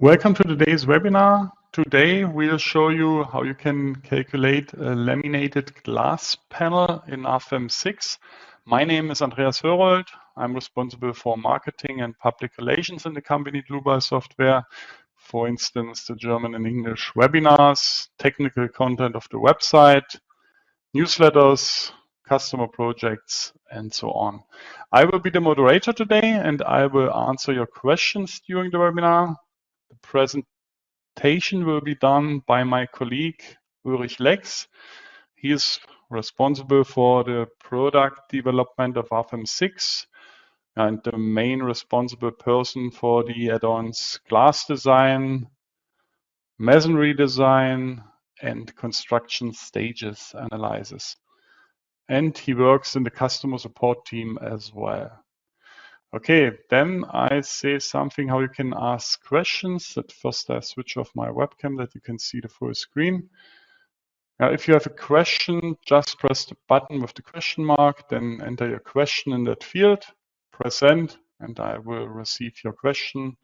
Welcome to today's webinar. Today we'll show you how you can calculate a laminated glass panel in RFEM 6. My name is Andreas Hörold. I'm responsible for marketing and public relations in the company Dlubal Software. For instance, the German and English webinars, technical content of the website, newsletters, customer projects, and so on. I will be the moderator today and I will answer your questions during the webinar. The presentation will be done by my colleague Ulrich Lex. He is responsible for the product development of RFEM 6 and the main responsible person for the add-ons glass design, masonry design, and construction stages analysis. And he works in the customer support team as well. Okay, then I say something how you can ask questions. At first I switch off my webcam that you can see the full screen. Now, if you have a question, just press the button with the question mark, then enter your question in that field, press send, and I will receive your question,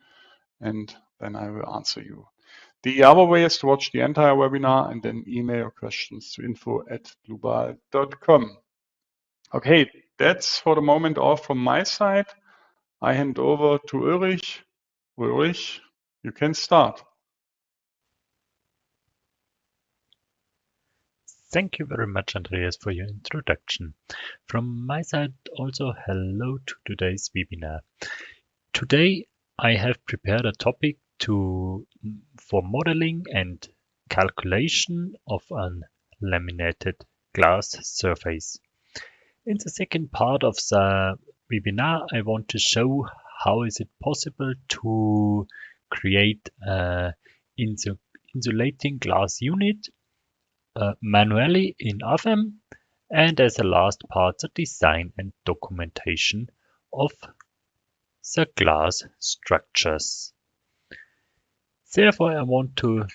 and then I will answer you. The other way is to watch the entire webinar and then email your questions to info@dlubal.com. Okay, that's for the moment all from my side. I hand over to Ulrich. Ulrich, you can start. Thank you very much, Andreas, for your introduction. From my side, also hello to today's webinar. Today, I have prepared a topic for modeling and calculation of a laminated glass surface. In the second part of the webinar, I want to show how is it possible to create an insulating glass unit manually in RFEM, and as a last part, the design and documentation of the glass structures. Therefore, I want to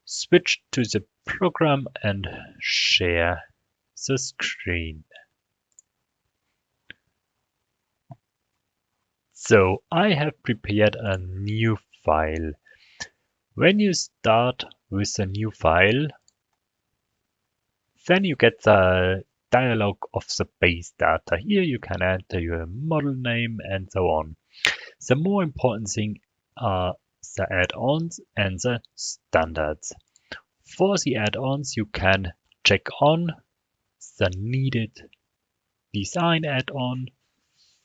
switch to the program and share the screen. So I have prepared a new file. When you start with a new file, then you get the dialog of the base data. Here you can enter your model name and so on. The more important thing are the add-ons and the standards. For the add-ons, you can check on the needed design add-on.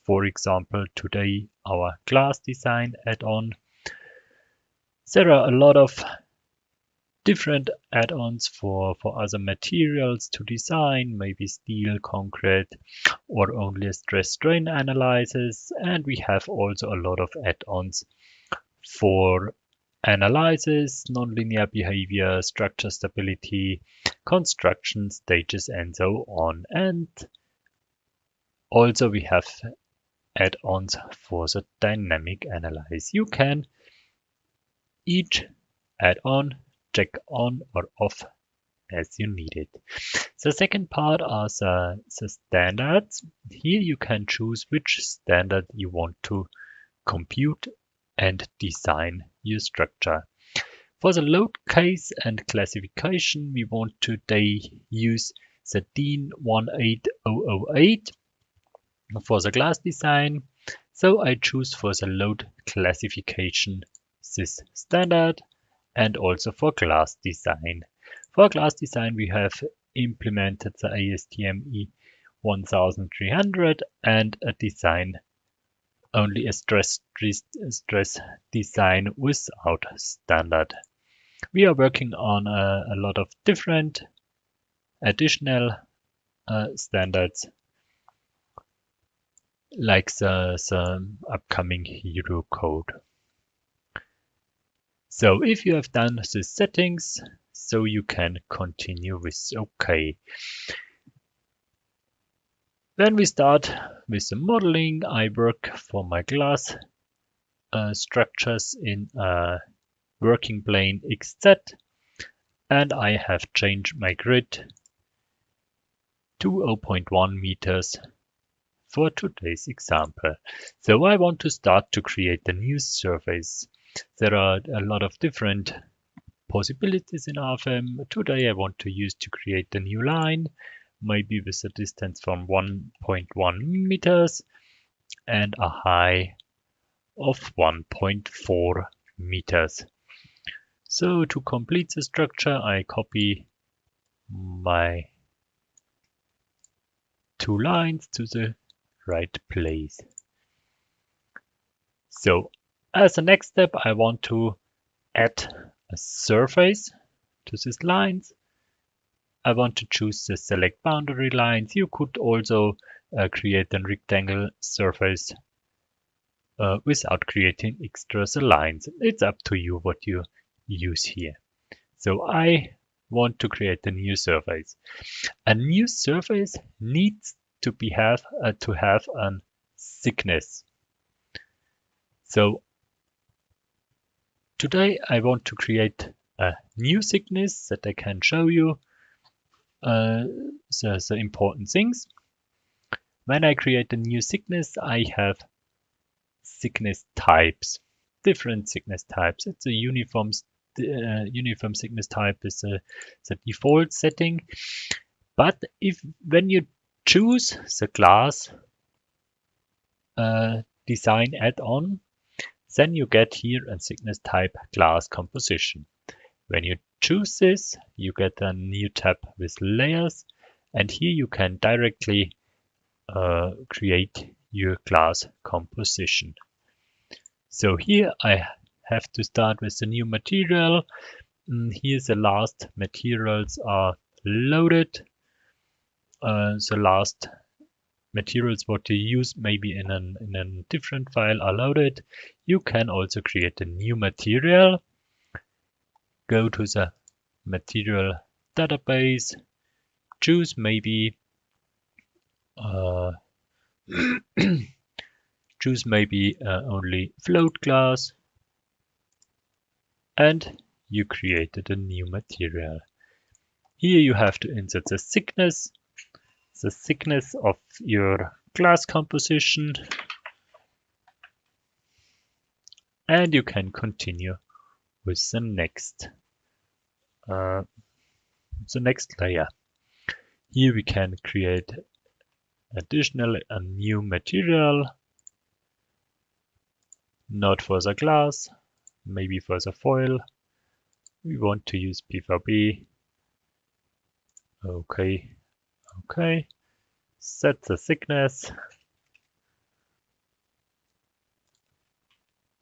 For example, today our glass design add-on. There are a lot of different add-ons for other materials to design, maybe steel, concrete, or only a stress strain analysis. And we have also a lot of add-ons for analysis, nonlinear behavior, structure stability, construction stages, and so on. And also we have add-ons for the dynamic analysis. You can each add-on check on or off as you need it. The second part are the standards. Here you can choose which standard you want to compute and design your structure. For the load case and classification, we want today use the DIN 18008 for the glass design. So I choose for the load classification this standard, and also for glass design. For glass design, we have implemented the ASTM E1300 and a design, only a stress design without standard. We are working on a lot of different additional standards, like the upcoming hero code. So if you have done the settings, so you can continue with OK. When we start with the modeling, I work for my glass structures in a working plane XZ, and I have changed my grid to 0.1 meters for today's example. So I want to start to create a new surface. There are a lot of different possibilities in RFEM. Today I want to use to create a new line, maybe with a distance from 1.1 meters and a height of 1.4 meters. So to complete the structure, I copy my two lines to the right place. So as a next step, I want to add a surface to these lines. I want to choose the select boundary lines. You could also create a rectangle surface without creating extra lines. It's up to you what you use here. So I want to create a new surface. A new surface needs to have a thickness. So today I want to create a new thickness that I can show you the important things. When I create a new thickness, I have thickness types, different thickness types. It's a uniform thickness type is the default setting. But when you choose the glass design add-on, then you get here a thickness type glass composition. When you choose this, you get a new tab with layers, and here you can directly create your glass composition. So here I have to start with the new material. Here the last materials are loaded. The last materials what you use maybe in a different file are loaded. You can also create a new material. Go to the material database, choose maybe only float glass, and you created a new material. Here you have to insert the thickness of your glass composition, and you can continue with the next layer. Here we can create additionally a new material, not for the glass, maybe for the foil. We want to use PVB. Okay. Set the thickness.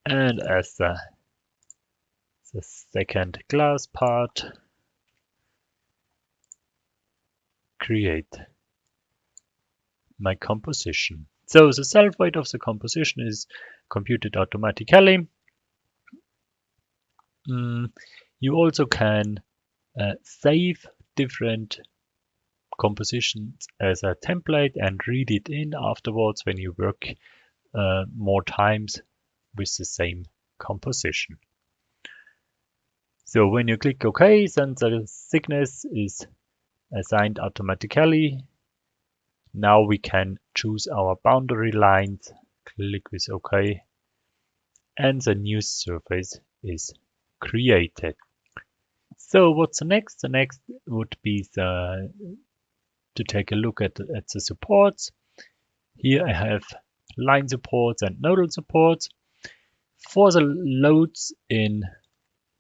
And as the second glass part, create my composition. So the self-weight of the composition is computed automatically. You also can save different compositions as a template and read it in afterwards when you work more times with the same composition. So when you click OK, then the thickness is assigned automatically. Now we can choose our boundary lines, click with OK, and the new surface is created. So what's the next? The next would be to take a look at the supports. Here I have line supports and nodal supports. For the loads in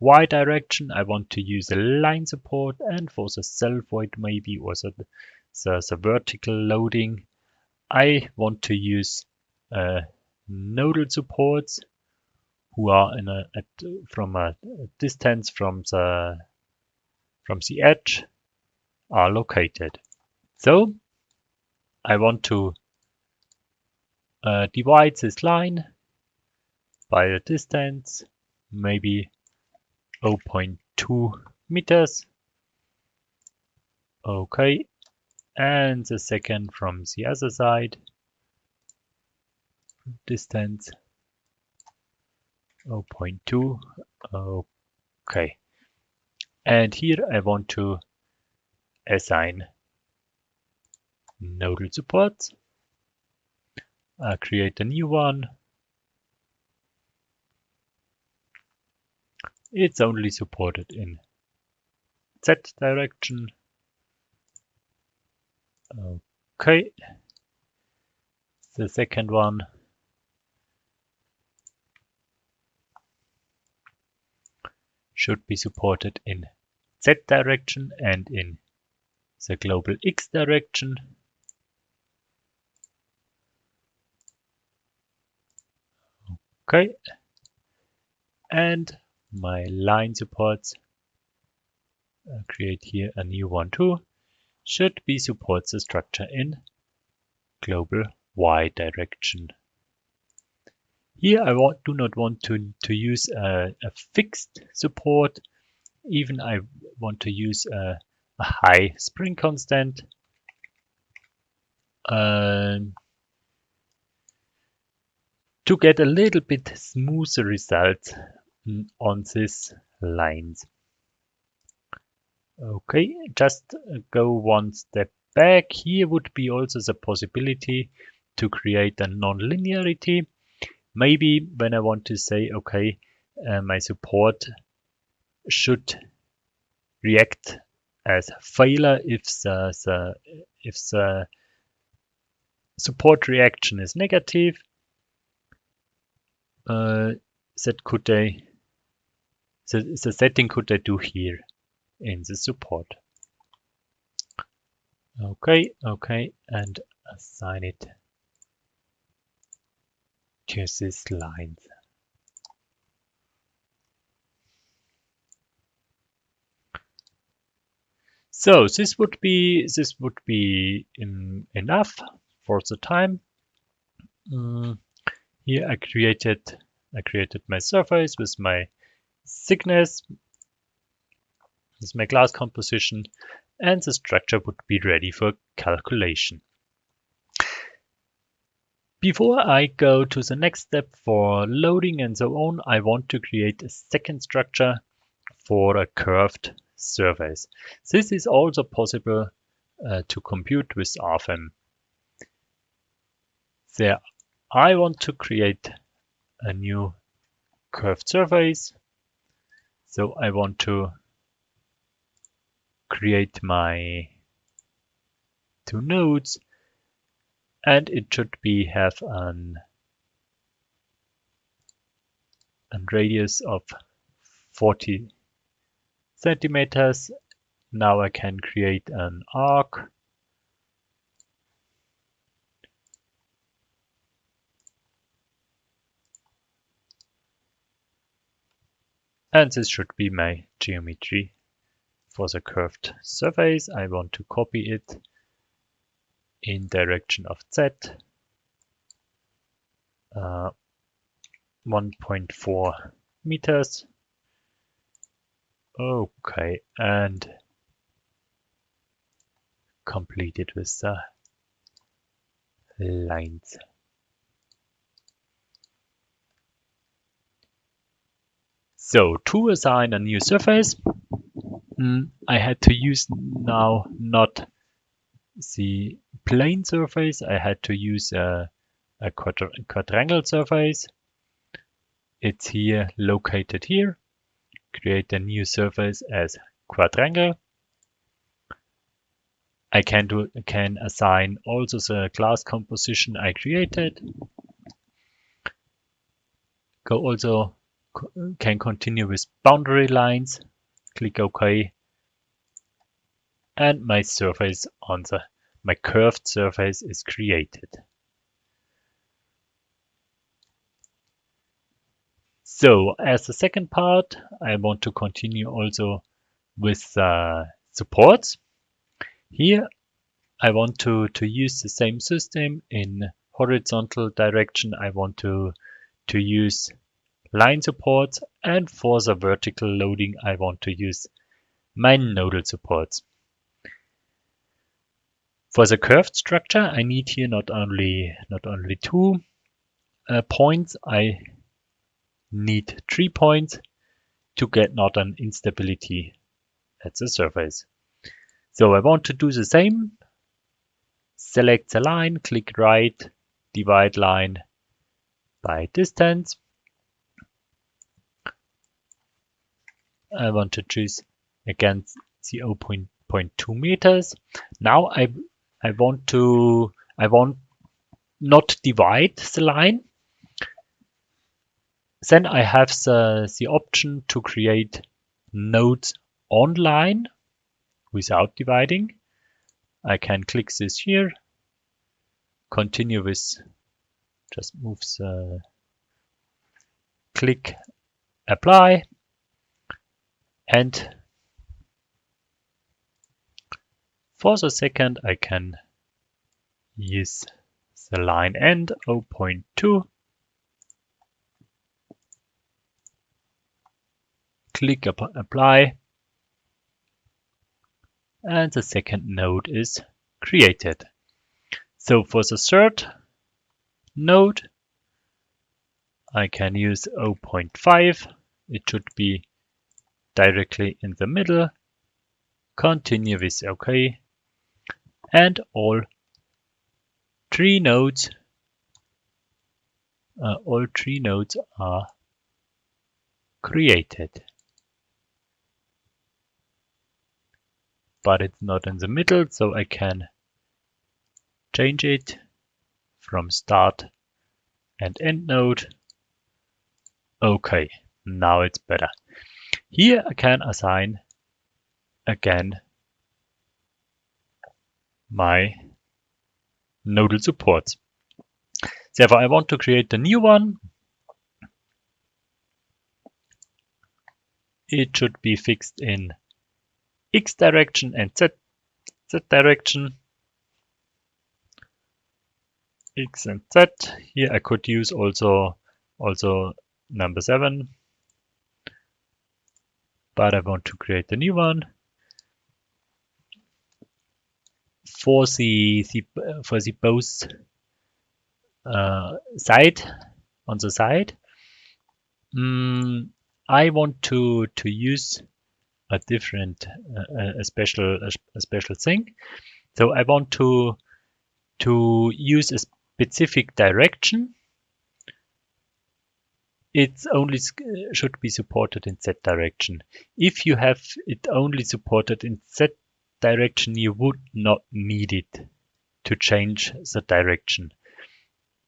Y direction, I want to use a line support, and for the self-weight maybe or the vertical loading, I want to use nodal supports who are from a distance from the edge are located. So I want to divide this line by a distance, maybe 0.2 meters. Okay, and the second from the other side, distance 0.2. Okay, and here I want to assign nodal supports. Create a new one. It's only supported in Z direction. Okay. The second one should be supported in Z direction and in the global X direction. Okay. And my line supports, create here a new one too, should be support the structure in global Y direction. Here I do not want to use a fixed support, even I want to use a high spring constant. To get a little bit smoother result on these lines. Okay, just go one step back. Here would be also the possibility to create a non-linearity. Maybe when I want to say, okay, my support should react as failure if the support reaction is negative. The setting could I do here in the support. Okay, and assign it to these lines. So this would be enough for the time. Here I created my surface with my thickness, with my glass composition, and the structure would be ready for calculation. Before I go to the next step for loading and so on, I want to create a second structure for a curved surface. This is also possible to compute with RFEM. There, I want to create a new curved surface. So I want to create my two nodes, and it should have a radius of 40 centimeters. Now I can create an arc. And this should be my geometry for the curved surface. I want to copy it in direction of Z, 1.4 meters. Okay, and complete it with the lines. So to assign a new surface, I had to use now not the plane surface. I had to use a quadrangle surface. It's here, located here. Create a new surface as quadrangle. I can assign also the glass composition I created. Can continue with boundary lines. Click OK. And my surface my curved surface is created. So as the second part, I want to continue also with supports. Here I want to use the same system in horizontal direction. I want to use line supports, and for the vertical loading I want to use my nodal supports. For the curved structure I need here not only 2 points, I need 3 points to get not an instability at the surface. So I want to do the same. Select the line, click right, divide line by distance. I want to choose again the 0.2 meters. Now I want not divide the line. Then I have the option to create nodes online without dividing. I can click this here, continue with, just move the click apply, and for the second I can use the line end 0.2, click apply, and the second node is created. So for the third node, I can use 0.5. It should be directly in the middle. Continue with OK. And all three nodes are created. But it's not in the middle, so I can change it from start and end node. Okay, now it's better. Here I can assign again my nodal supports. Therefore, I want to create a new one. It should be fixed in X direction and Z direction. X and Z. Here I could use also number 7. But I want to create a new one. For the both side on the side, I want to use a different a special thing. So I want to use a specific direction. It only should be supported in Z direction. If you have it only supported in Z direction, you would not need it to change the direction.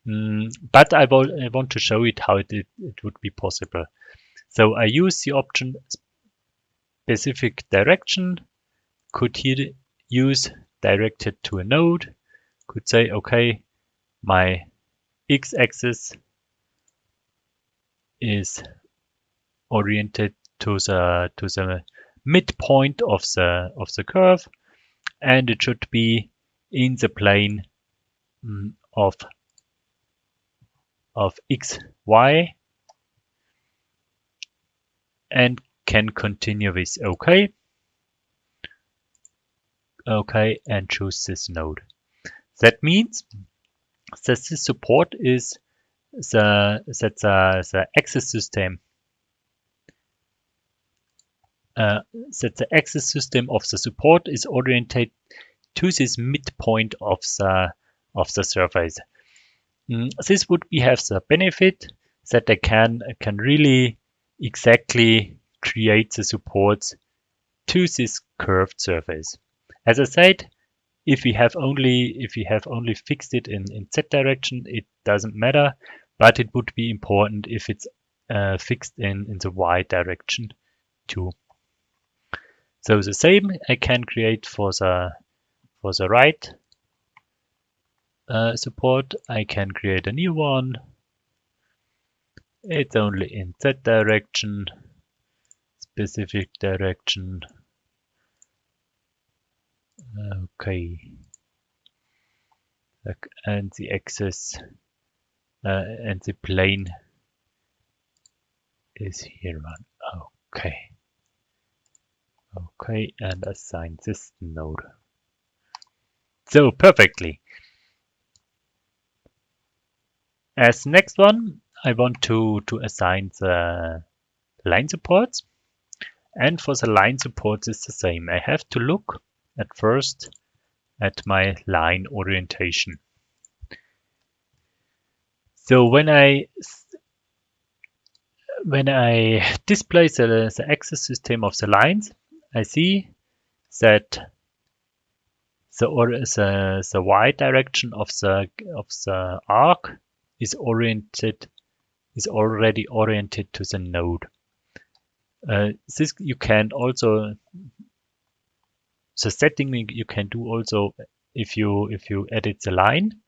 But I want to show it how it would be possible. So I use the option specific direction, could here use directed to a node, could say, okay, my x-axis is oriented to the midpoint of the curve, and it should be in the plane of x, y, and can continue with OK. OK, and choose this node. That means that this support is the axis system. That the axis system of the support is oriented to this midpoint of the surface. This would have the benefit that I can really exactly create the supports to this curved surface. As I said, if we have only fixed it in Z direction, it doesn't matter, but it would be important if it's fixed in the Y direction too. So the same I can create for the right support. I can create a new one. It's only in Z direction, specific direction. Okay. And the axis and the plane is here on. Okay. Okay, and assign this node. So perfectly. As next one, I want to assign the line supports. And for the line supports, it's the same. I have to look at first at my line orientation. So when I when I display the axis system of the lines, I see that the y direction of the arc is already oriented to the node. This you can also, the setting you can do also if you edit the line.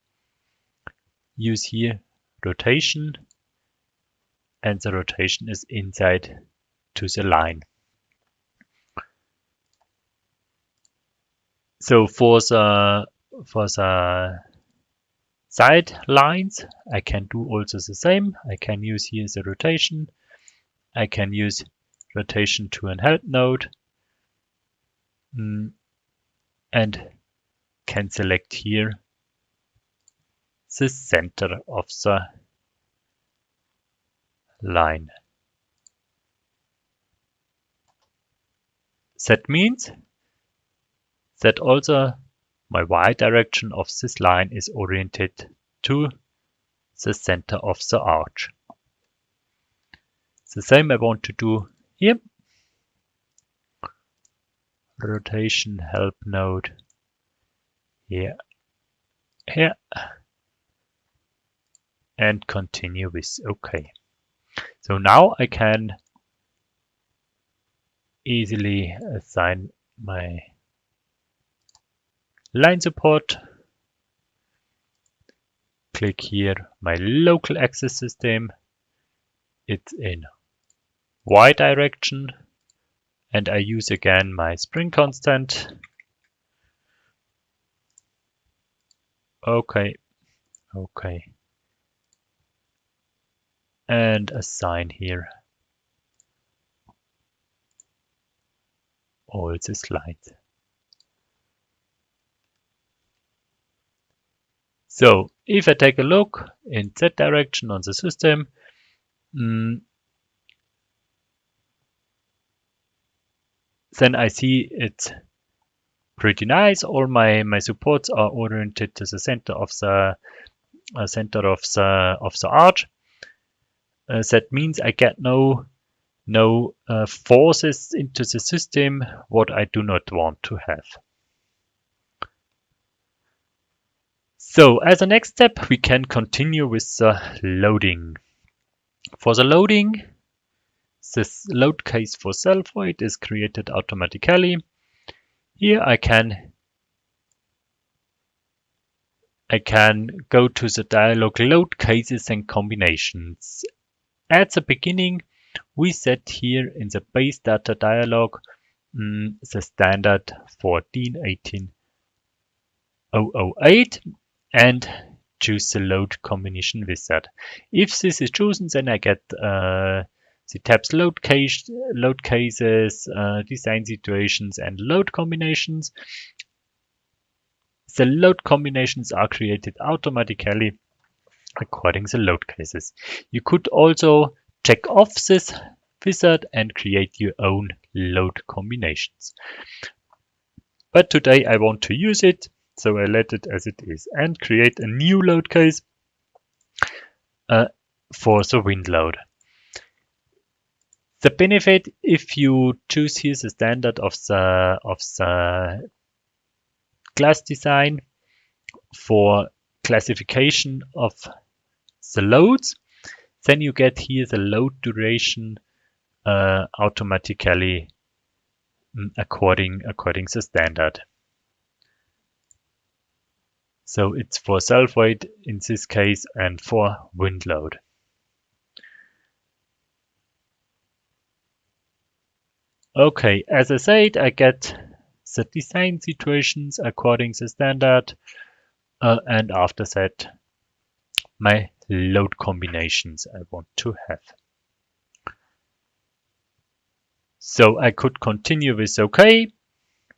Use here rotation, and the rotation is inside to the line. So for the side lines, I can do also the same. I can use here the rotation. I can use rotation to an help node, and can select here the center of the line. That means that also my y direction of this line is oriented to the center of the arch. The same I want to do here. Rotation help node here, and continue with OK. So now I can easily assign my line support. Click here, my local axis system. It's in y direction, and I use again my spring constant. OK. And assign here all the slides. So if I take a look in that direction on the system, then I see it's pretty nice. All my supports are oriented to the center of the arch. That means I get no forces into the system what I do not want to have. So as a next step, we can continue with the loading. For the loading, this load case for self-void is created automatically. Here I can go to the dialog load cases and combinations. At the beginning, we set here in the base data dialog the standard for DIN 18008 and choose the load combination with that. If this is chosen, then I get the tabs load cases, design situations, and load combinations. The load combinations are created automatically according to the load cases. You could also check off this wizard and create your own load combinations. But today I want to use it, so I let it as it is and create a new load case for the wind load. The benefit, if you choose here the standard of the class design for classification of the loads, then you get here the load duration automatically according the standard. So it's for self-void in this case and for wind load. Okay, as I said, I get the design situations according to standard, and after that, my load combinations I want to have. So I could continue with OK.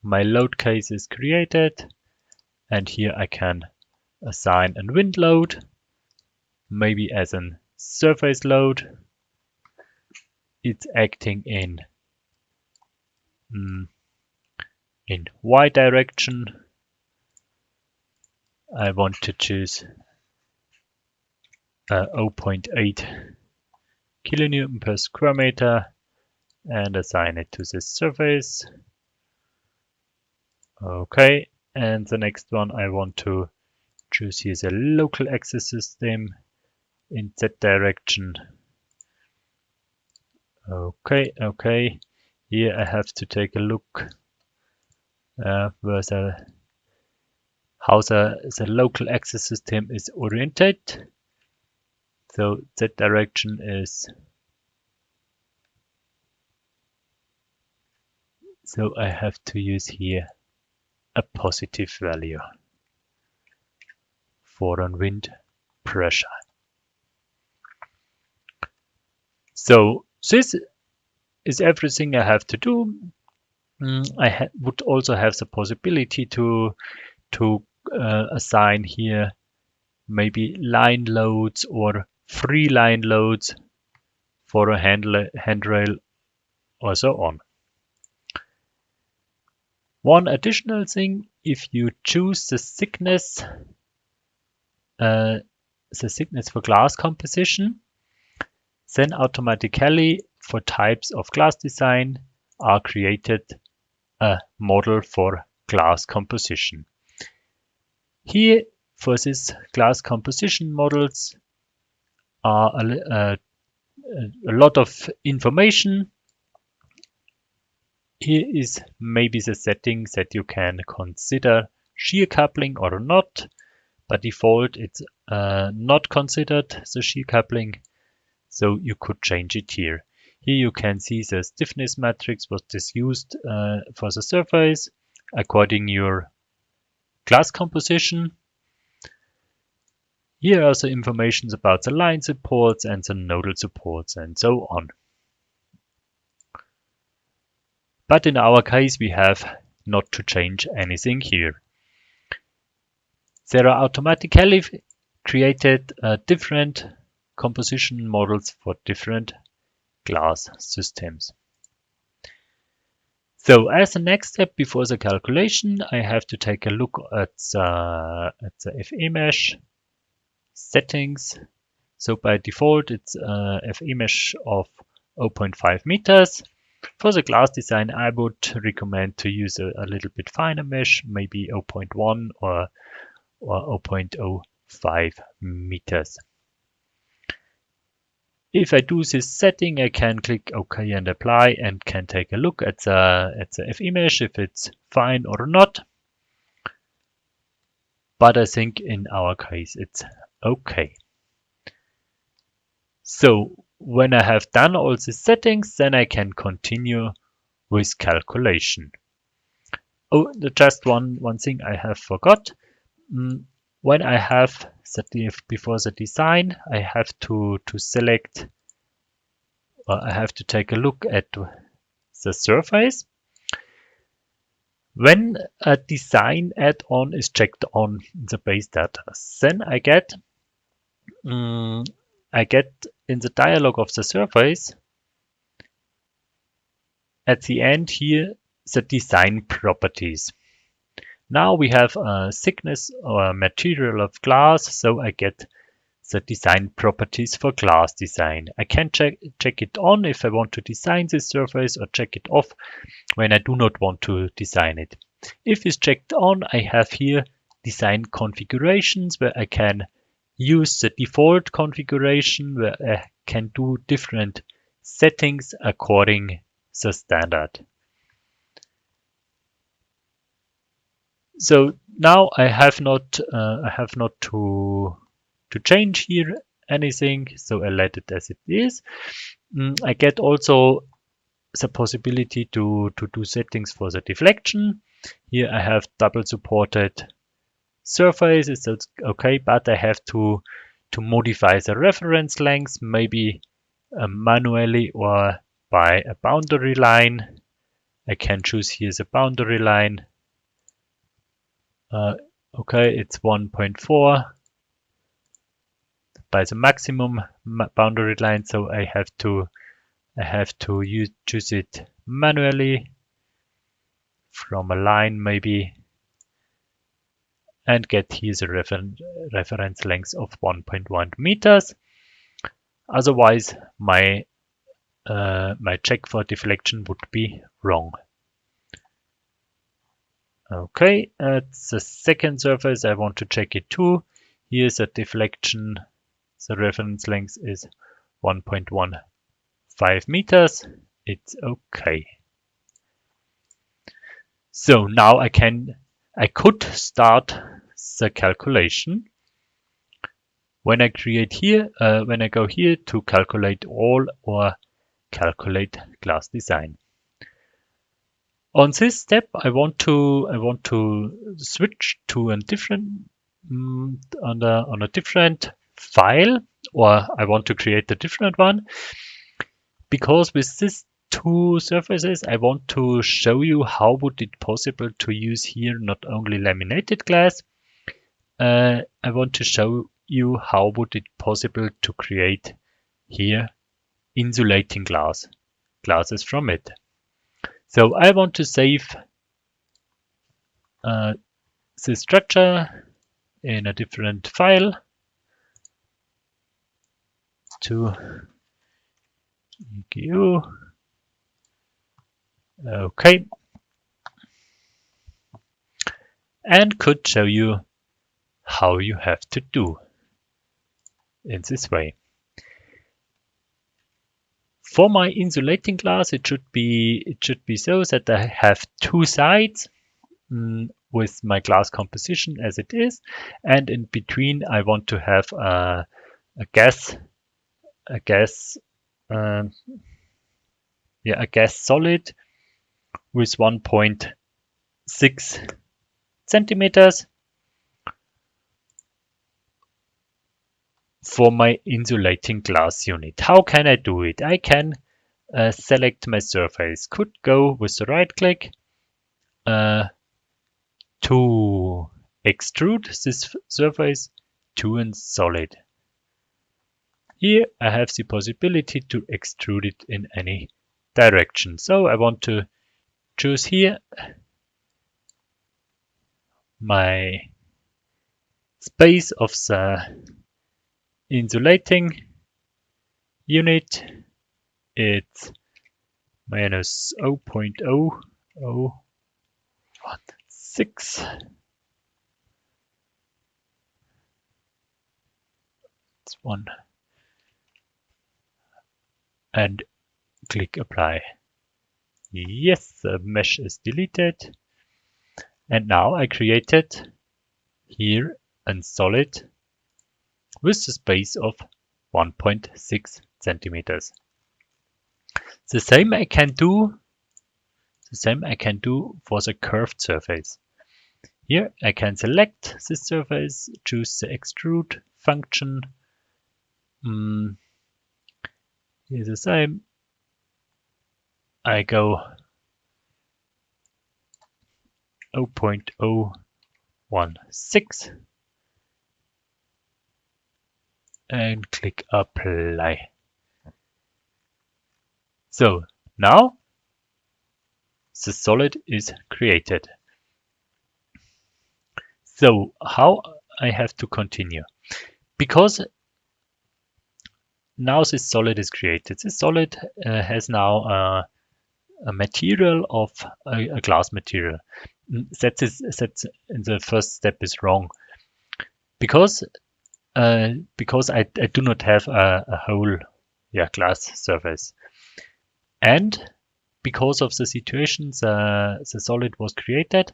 My load case is created, and here I can assign a wind load, maybe as a surface load. It's acting in Y direction. I want to choose 0.8 kilonewton per square meter and assign it to this surface. Okay, and the next one I want to choose here is a local axis system in Z direction. Okay. Here I have to take a look how the local axis system is oriented. So Z direction is, so I have to use here a positive value for on wind pressure. So this is everything I have to do. I would also have the possibility to assign here maybe line loads or free line loads for a handrail or so on. One additional thing, if you choose the thickness for glass composition, then automatically for types of glass design are created a model for glass composition. Here for this glass composition models are a lot of information. Here is maybe the settings that you can consider shear coupling or not. By default, it's not considered the shear coupling, so you could change it here. Here you can see the stiffness matrix, what is used for the surface according your glass composition. Here are the information about the line supports and the nodal supports and so on. But in our case, we have not to change anything here. There are automatically created different composition models for different glass systems. So as the next step before the calculation, I have to take a look at the FE mesh settings. So by default, it's a FE mesh of 0.5 meters. For the glass design, I would recommend to use a little bit finer mesh, maybe 0.1 or 0.05 meters. If I do this setting, I can click OK and apply and can take a look at the FE mesh if it's fine or not. But I think in our case it's okay. So when I have done all the settings, then I can continue with calculation. Oh, just one thing I have forgot. When I have before the design, I have to select, or I have to take a look at the surface. When a design add-on is checked on the base data, then I get in the dialog of the surface at the end here the design properties. Now we have a thickness or material of glass, so I get the design properties for glass design. I can check it on if I want to design this surface or check it off when I do not want to design it. If it's checked on, I have here design configurations where I can use the default configuration where I can do different settings according to the standard. So now I have not to change here anything, so I let it as it is. I get also the possibility to do settings for the deflection. Here I have double supported surfaces, so it's okay, but I have to modify the reference length, maybe manually or by a boundary line. I can choose here the boundary line. Okay, it's 1.4 by the maximum boundary line, so I have to choose it manually from a line maybe, and get here the reference length of 1.1 meters. Otherwise, my check for deflection would be wrong. Okay, the second surface, I want to check it too. Here's a deflection. The reference length is 1.15 meters. It's okay. So now I could start the calculation. When I create here, when I go here to calculate all or calculate glass design. On this step, I want to switch to a different on a different file, or I want to create a different one, because with these two surfaces, I want to show you how would it possible to use here not only laminated glass. I want to show you how would it possible to create here insulating glasses from it. So I want to save the structure in a different file to EQ. Okay. And could show you how you have to do in this way. For my insulating glass, it should be so that I have two sides with my glass composition as it is, and in between I want to have a gas solid with 1.6 centimeters for my insulating glass unit. How can I do it? I can select my surface. Could go with the right click to extrude this surface to a solid. Here I have the possibility to extrude it in any direction. So I want to choose here my space of the insulating unit. It's minus 0.0016. It's 1. And click apply. Yes, the mesh is deleted. And now I created here a solid with a space of 1.6 centimeters. The same I can do for the curved surface. Here I can select this surface, choose the extrude function. Here's the same. I go 0.016 and click apply. So now the solid is created. So how I have to continue? Because now this solid is created. This solid has now a material of a glass material. That in the first step is wrong, because I do not have a whole glass surface, and because of the situation the solid was created,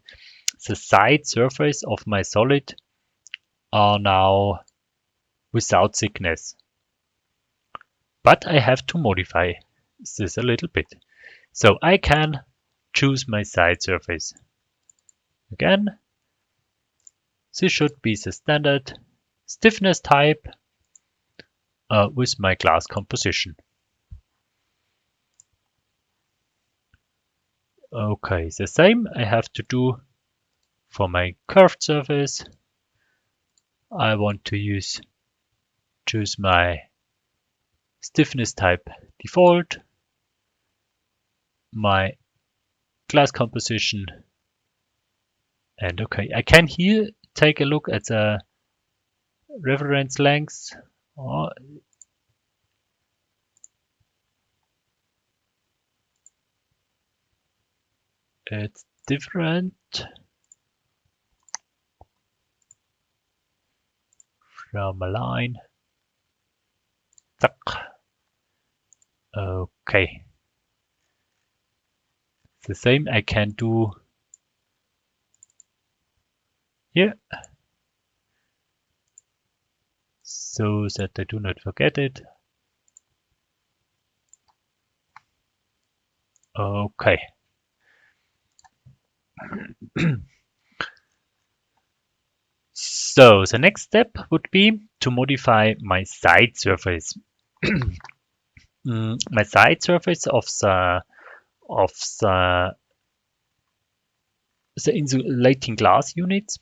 the side surface of my solid are now without thickness. But I have to modify this a little bit. So I can choose my side surface. Again, this should be the standard stiffness type with my glass composition. Okay, the same I have to do for my curved surface. I want to choose my stiffness type default, my glass composition, and okay, I can here take a look at the reference length. it's different from a line. Okay. The same I can do here, so that I do not forget it. Okay. So the next step would be to modify my side surface. My side surface of the insulating glass unit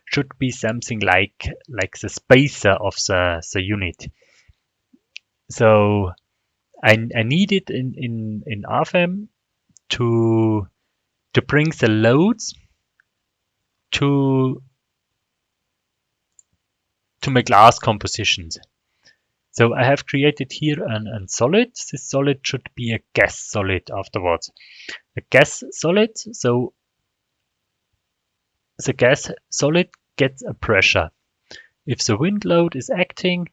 should be something like the spacer of the unit. So I need it in RFEM to bring the loads to my glass compositions. So I have created here a solid. This solid should be a gas solid afterwards. A gas solid, so the gas solid gets a pressure. If the wind load is acting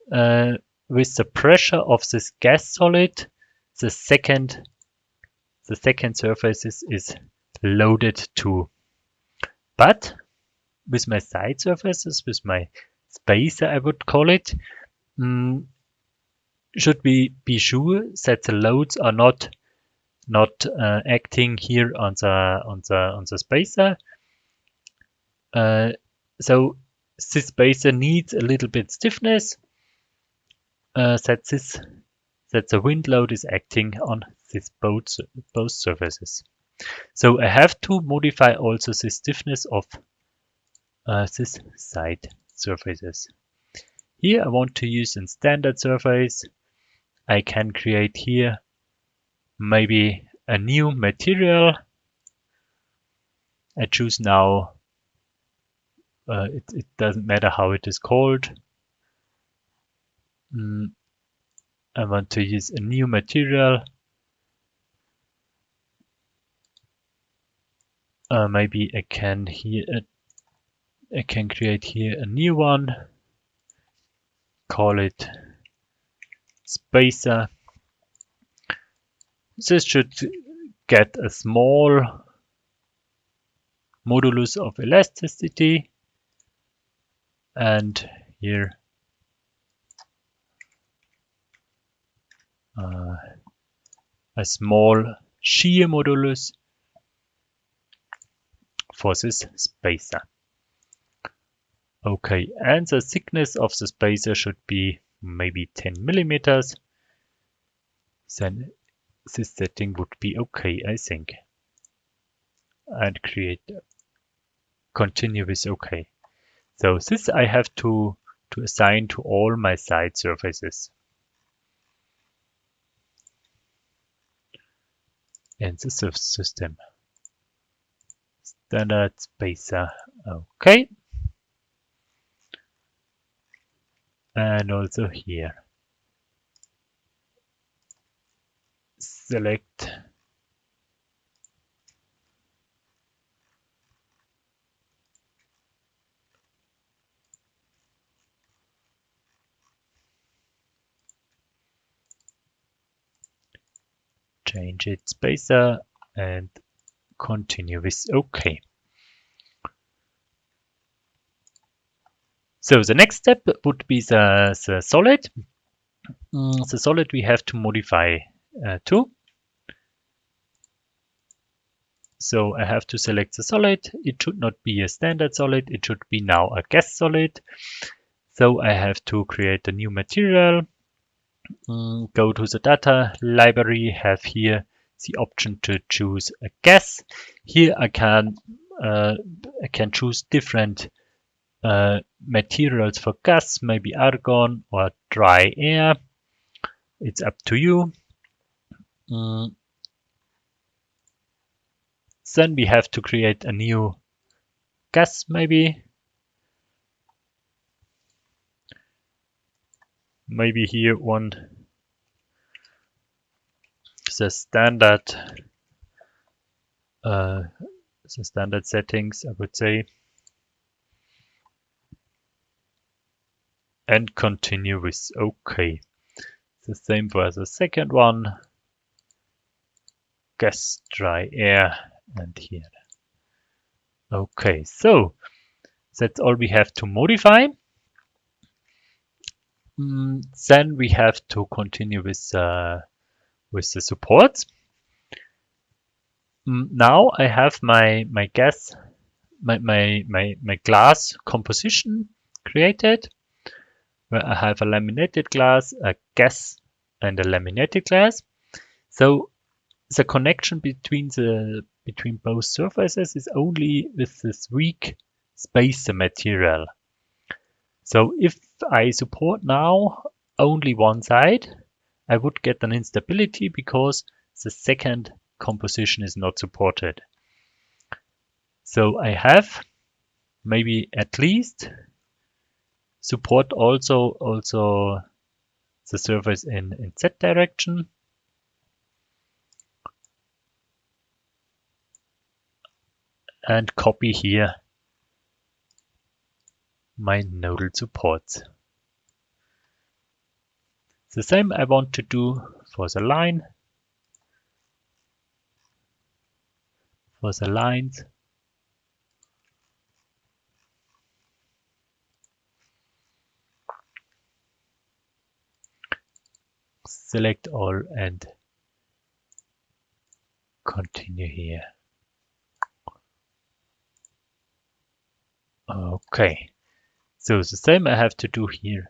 with the pressure of this gas solid, the second surface is loaded too. But with my side surfaces, with my spacer, I would call it, should we be sure that the loads are not acting here on the spacer. So this spacer needs a little bit stiffness, that the wind load is acting on both surfaces. So I have to modify also the stiffness of this side surfaces. Here I want to use a standard surface. I can create here maybe a new material. I choose now, it doesn't matter how it is called. I want to use a new material. Maybe I can create here a new one. Call it spacer. This should get a small modulus of elasticity, and here a small shear modulus for this spacer. Okay, and the thickness of the spacer should be maybe 10 millimeters. Then this setting would be okay, I think. And continue with OK. So this I have to assign to all my side surfaces. In the system. Standard spacer, okay. And also here. Select change it spacer and continue with OK. So the next step would be the solid. The solid we have to modify too. So I have to select the solid. It should not be a standard solid. It should be now a gas solid. So I have to create a new material. Go to the data library, have here the option to choose a gas. Here I can choose different materials for gas, maybe argon or dry air. It's up to you. Then we have to create a new gas, maybe. Maybe here the standard the standard settings, I would say, and continue with OK. The same for the second one, gas, dry air, and here. Okay, so that's all we have to modify. Then we have to continue with the supports. Now I have my glass composition created, where I have a laminated glass, a gas, and a laminated glass. So the connection between both surfaces is only with this weak spacer material. So if I support now only one side, I would get an instability because the second composition is not supported. So I have maybe at least support also the surface in Z direction. And copy here my nodal supports. The same I want to do for the line. For the lines, select all and continue here. Okay, so the same I have to do here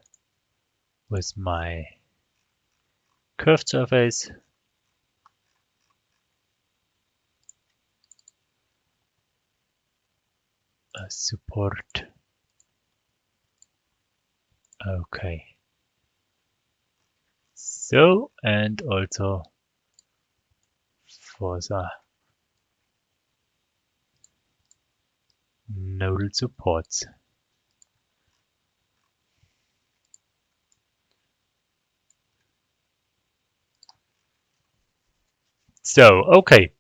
with my curved surface. Support. Okay. So, and also for the nodal supports. So, okay.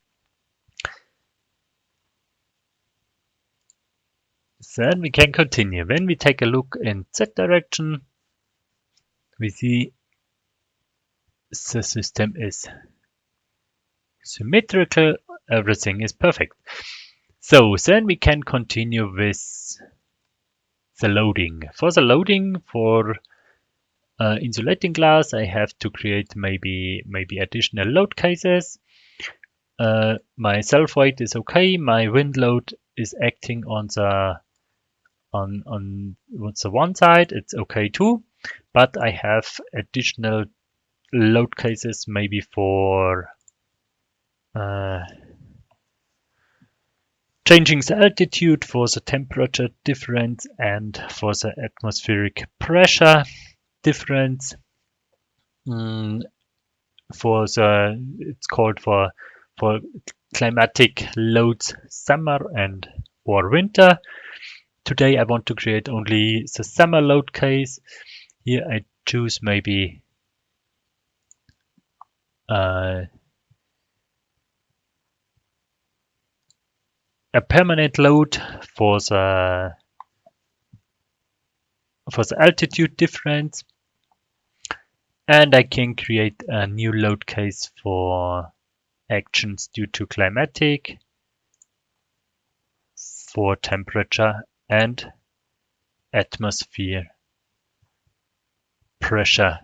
Then we can continue. When we take a look in Z direction, we see the system is symmetrical, everything is perfect. So then we can continue with the loading. For the loading, for insulating glass, I have to create maybe additional load cases. My self weight is okay. My wind load is acting on the one side. It's okay too, but I have additional load cases maybe for changing the altitude, for the temperature difference, and for the atmospheric pressure difference. It's called for climatic loads summer and or winter. Today I want to create only the summer load case. Here I choose maybe a permanent load for the altitude difference, and I can create a new load case for actions due to climatic, for temperature and atmosphere pressure.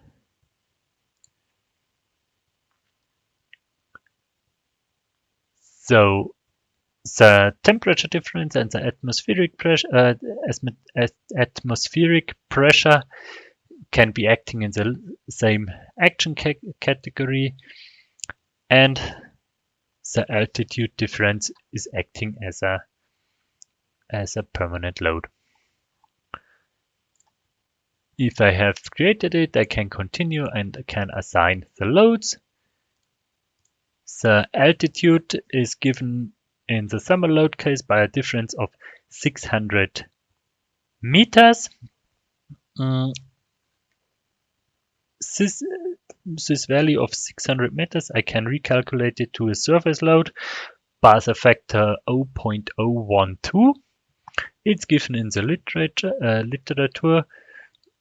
So the temperature difference and the atmospheric pressure can be acting in the same action category, and the altitude difference is acting as a permanent load. If I have created it, I can continue and I can assign the loads. The altitude is given in the summer load case by a difference of 600 meters. This value of 600 meters, I can recalculate it to a surface load Buzzer factor 0.012. It's given in the literature.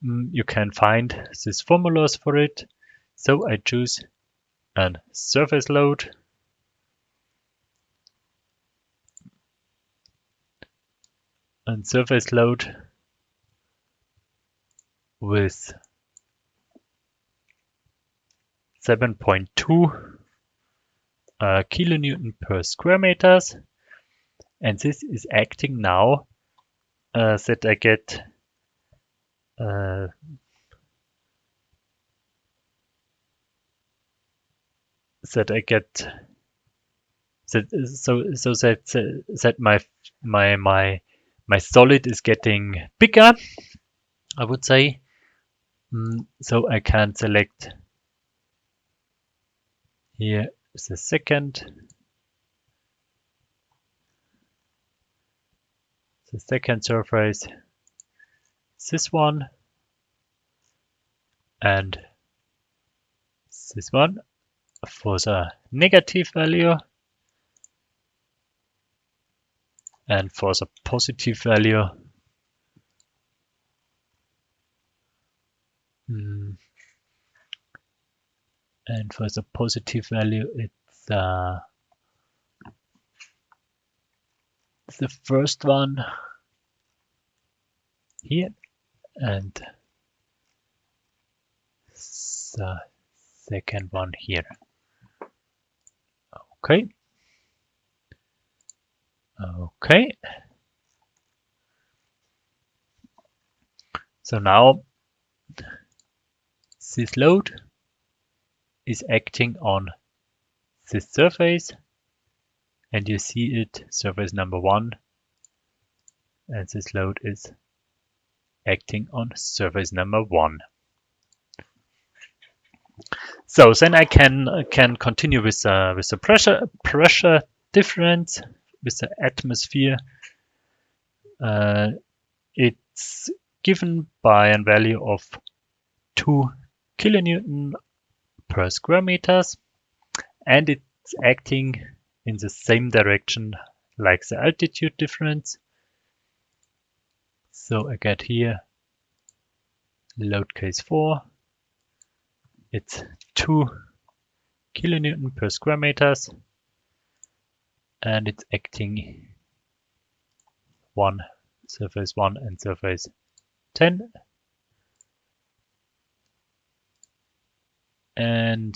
You can find these formulas for it. So I choose a surface load. And surface load with 7.2 kilonewton per square meters, and this is acting now that I get that my solid is getting bigger, I would say. So I can select here the second surface, this one, and this one for the negative value, and for the positive value it's the first one here and the second one here. Okay. So now this load is acting on this surface, and you see it, surface number 1, and this load is acting on surface number 1. So then I can continue with the pressure difference with the atmosphere. It's given by a value of 2 kilonewton per square meters, and it's acting in the same direction like the altitude difference. So I get here load case 4. It's 2 kilonewton per square meters, and it's acting surface 1 and surface 10. And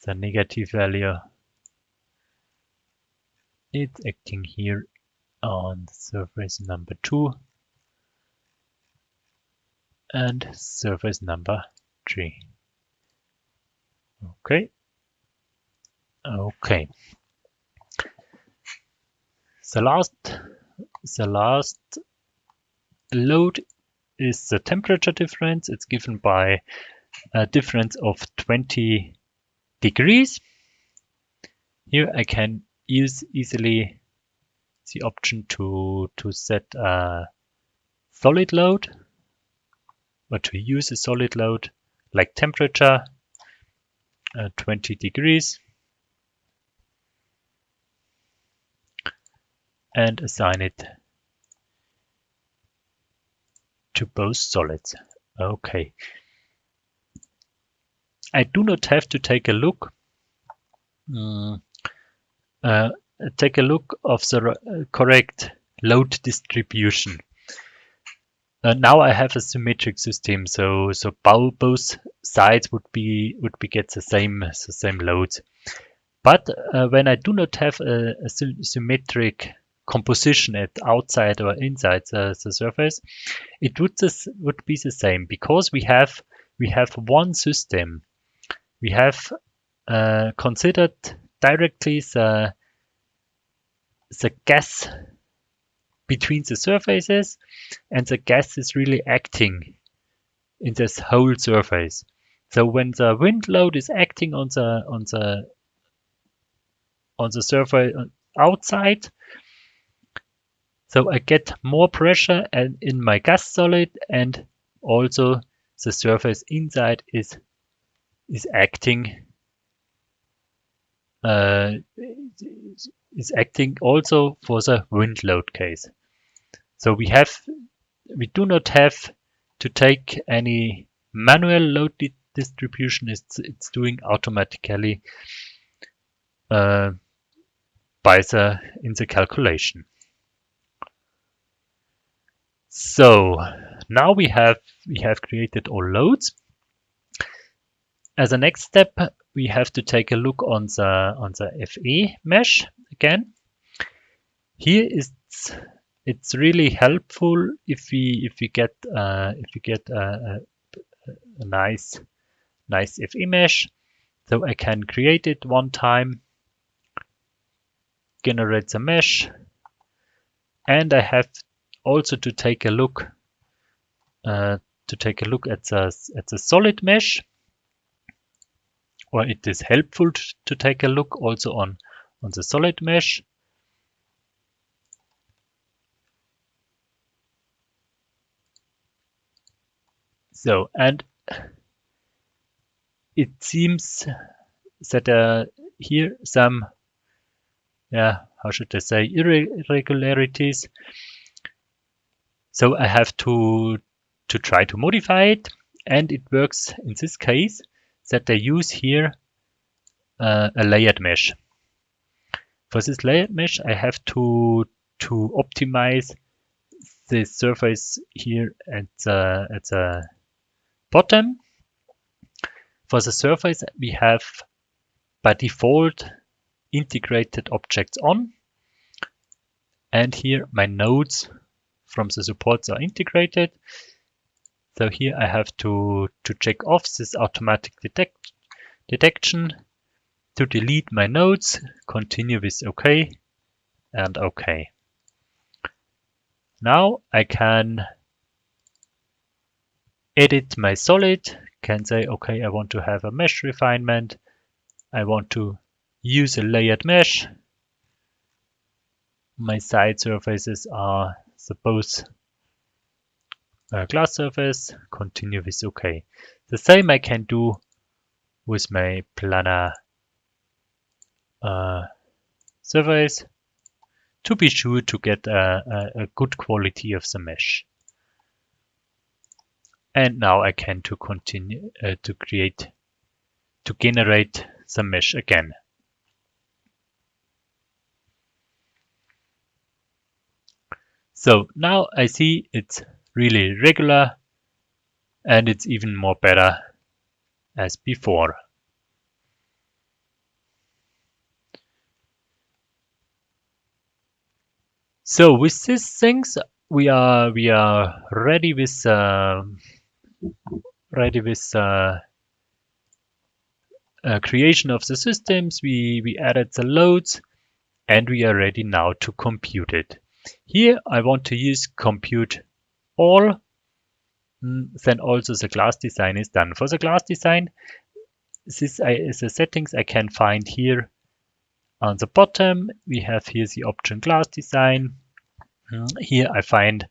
the negative value, it's acting here on surface number 2 and surface number 3. Okay. The last load is the temperature difference. It's given by a difference of 20 degrees. Here I can use easily the option to set a solid load, or to use a solid load like temperature 20 degrees, and assign it to both solids. Okay. I do not have to take a look of the correct load distribution. Now I have a symmetric system, so both sides would get the same loads. But when I do not have a symmetric composition at outside or inside the surface, it would be the same, because we have one system. We have considered directly the gas between the surfaces, and the gas is really acting in this whole surface. So when the wind load is acting on the surface outside, so I get more pressure in my gas solid, and also the surface inside is acting is acting also for the wind load case. So we do not have to take any manual load distribution. It's doing automatically in the calculation. So now we have created all loads. As a next step, we have to take a look on the FE mesh again. Here it's really helpful if we get a nice FE mesh. So I can create it one time, generate the mesh, and I have also to take a look at the solid mesh, or it is helpful to take a look also on the solid mesh. So, and it seems that here some, how should I say, irregularities. So I have to try to modify it, and it works in this case that I use here a layered mesh. For this layered mesh, I have to optimize the surface here at the bottom. For the surface, we have by default integrated objects on, and here my nodes from the supports are integrated. So here I have to check off this automatic detection, to delete my nodes, continue with OK and OK. Now I can edit my solid, can say, okay, I want to have a mesh refinement. I want to use a layered mesh. My side surfaces are suppose a glass surface, continue with OK. The same I can do with my planar surface to be sure to get a good quality of the mesh. And now I can continue to generate the mesh again. So now I see it's really regular, and it's even more better as before. So with these things, we are ready with creation of the systems. We added the loads, and we are ready now to compute it. Here I want to use compute all. Then also the glass design is done. For the glass design, this is the settings I can find here on the bottom. We have here the option glass design. Here I find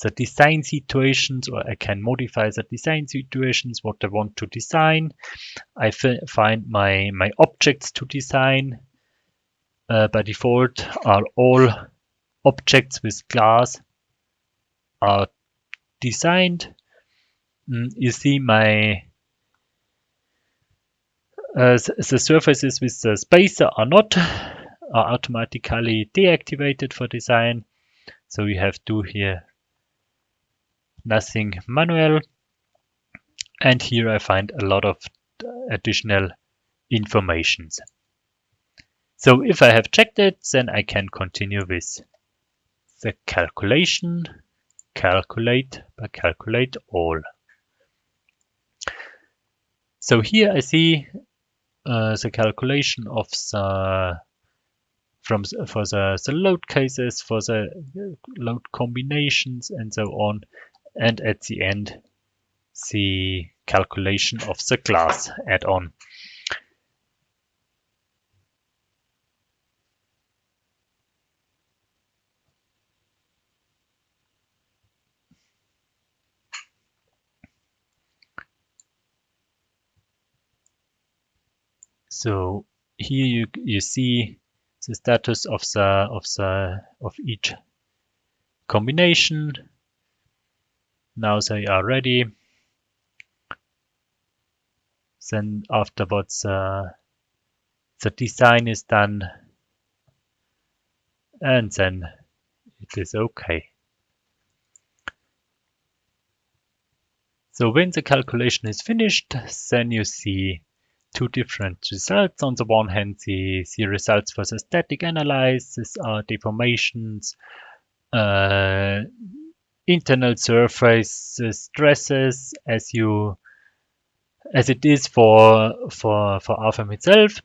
the design situations, or I can modify the design situations, what I want to design. I find my objects to design. By default are all objects with glass are designed. You see my the surfaces with the spacer are automatically deactivated for design. So we have to here nothing manual. And here I find a lot of additional informations. So if I have checked it, then I can continue with the calculation, calculate all. So here I see the calculation of for the load cases, for the load combinations, and so on, and at the end the calculation of the glass add-on. So here you see the status of each combination. Now they are ready. Then afterwards the design is done, and then it is okay. So when the calculation is finished, then you see two different results. On the one hand, the results for the static analysis are deformations, internal surface stresses as it is for RFEM itself,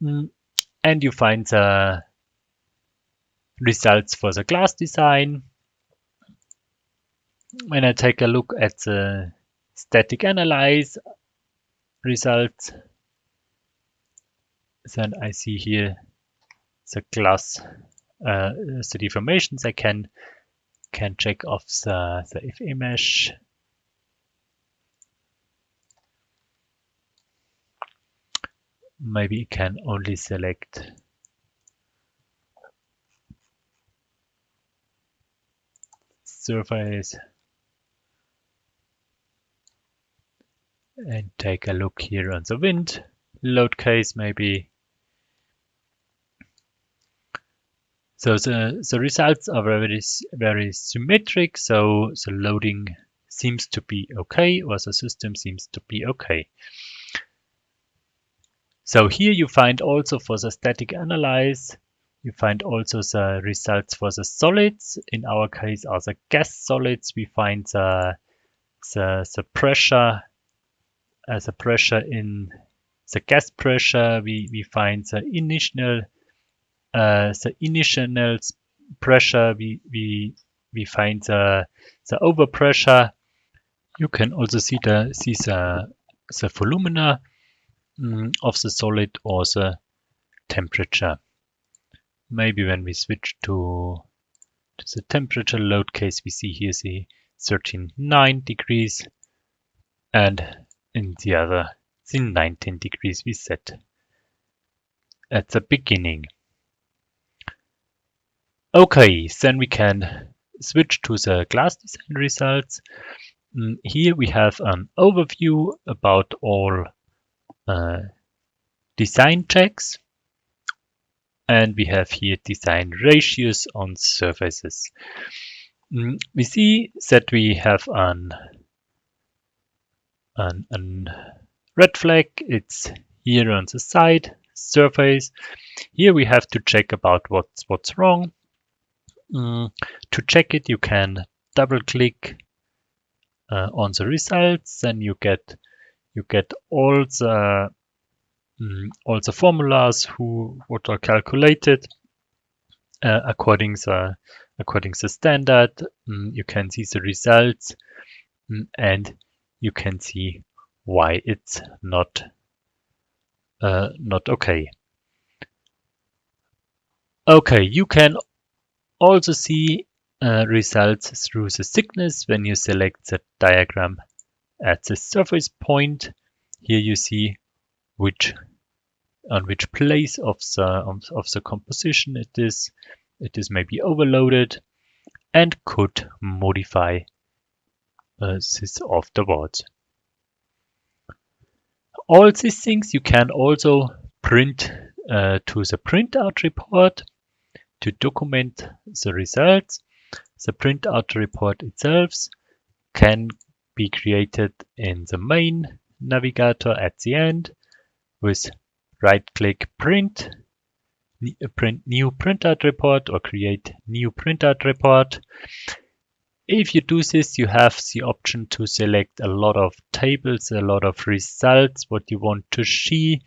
and you find the results for the glass design. When I take a look at the static analyze results, then I see here the glass, the deformations. I can check off the FE mesh. Maybe you can only select surface and take a look here on the wind load case maybe. So the results are very symmetric, so the loading seems to be okay, or the system seems to be okay. So here you find also for the static analyze, you find also the results for the solids. In our case are the gas solids. We find the pressure as a pressure in the gas pressure. We find the initial pressure. We find the overpressure. You can also see the volumina of the solid or the temperature. Maybe when we switch to the temperature load case, we see here the 39 degrees, and in the other the 19 degrees we set at the beginning. Okay, then we can switch to the glass design results. Here we have an overview about all design checks, and we have here design ratios on surfaces. We see that we have an red flag. It's here on the side surface. Here we have to check about what's wrong. To check it, you can double click on the results, then you get all the formulas what are calculated according the standard. You can see the results, and you can see why it's not okay. Okay, you can also see results through the thickness when you select the diagram at the surface point. Here you see on which place of the composition it is. It is maybe overloaded, and could modify this afterwards. All these things you can also print to the printout report to document the results. The printout report itself can be created in the main navigator at the end with right-click print new printout report, or create new printout report. If you do this, you have the option to select a lot of tables, a lot of results, what you want to see.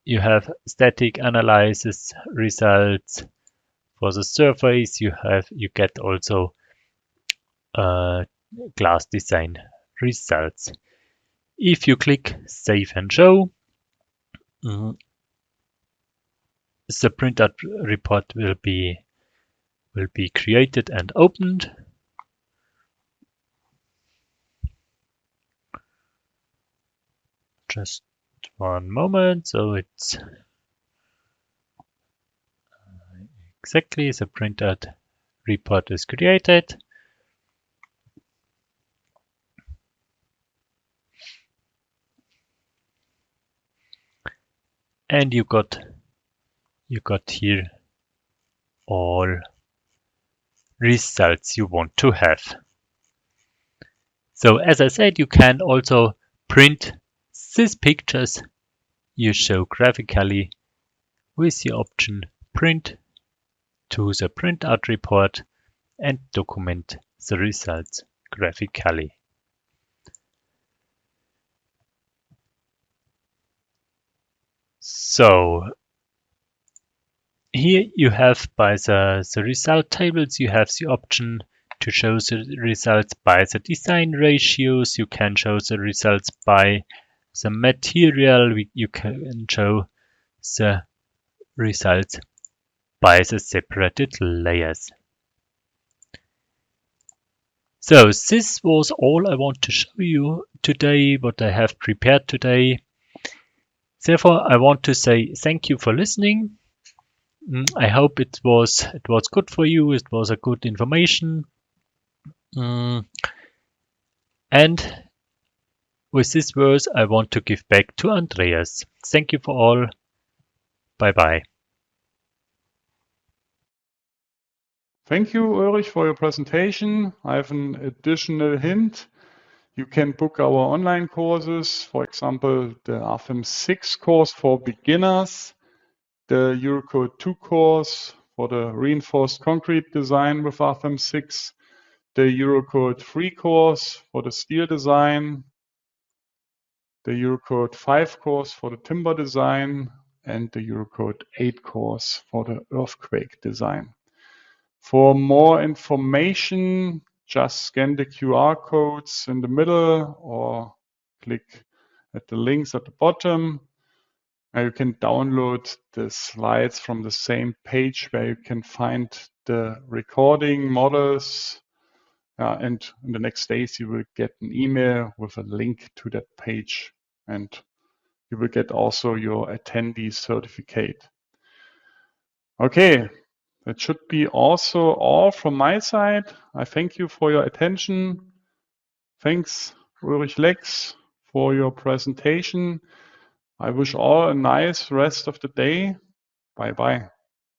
You have static analysis results for the surface. You get also glass design results. If you click Save and Show, the printout report will be created and opened. Just One moment, so it's exactly the printed report is created. And you got here all results you want to have. So as I said, you can also print these pictures you show graphically with the option print to the printout report and document the results graphically. So here you have by the result tables, you have the option to show the results by the design ratios. You can show the results by the material. You can show the results by the separated layers. So this was all I want to show you today, what I have prepared today. Therefore, I want to say thank you for listening. I hope it was good for you. It was a good information. And with these words, I want to give back to Andreas. Thank you for all. Bye-bye. Thank you, Ulrich, for your presentation. I have an additional hint. You can book our online courses, for example, the RFEM 6 course for beginners, the Eurocode 2 course for the reinforced concrete design with RFEM 6, the Eurocode 3 course for the steel design, the Eurocode 5 course for the timber design, and the Eurocode 8 course for the earthquake design. For more information, just scan the QR codes in the middle or click at the links at the bottom. Now you can download the slides from the same page where you can find the recording models. And in the next days, you will get an email with a link to that page, and you will get also your attendee certificate. Okay, that should be also all from my side. I thank you for your attention. Thanks, Ulrich Lex, for your presentation. I wish all a nice rest of the day. Bye-bye.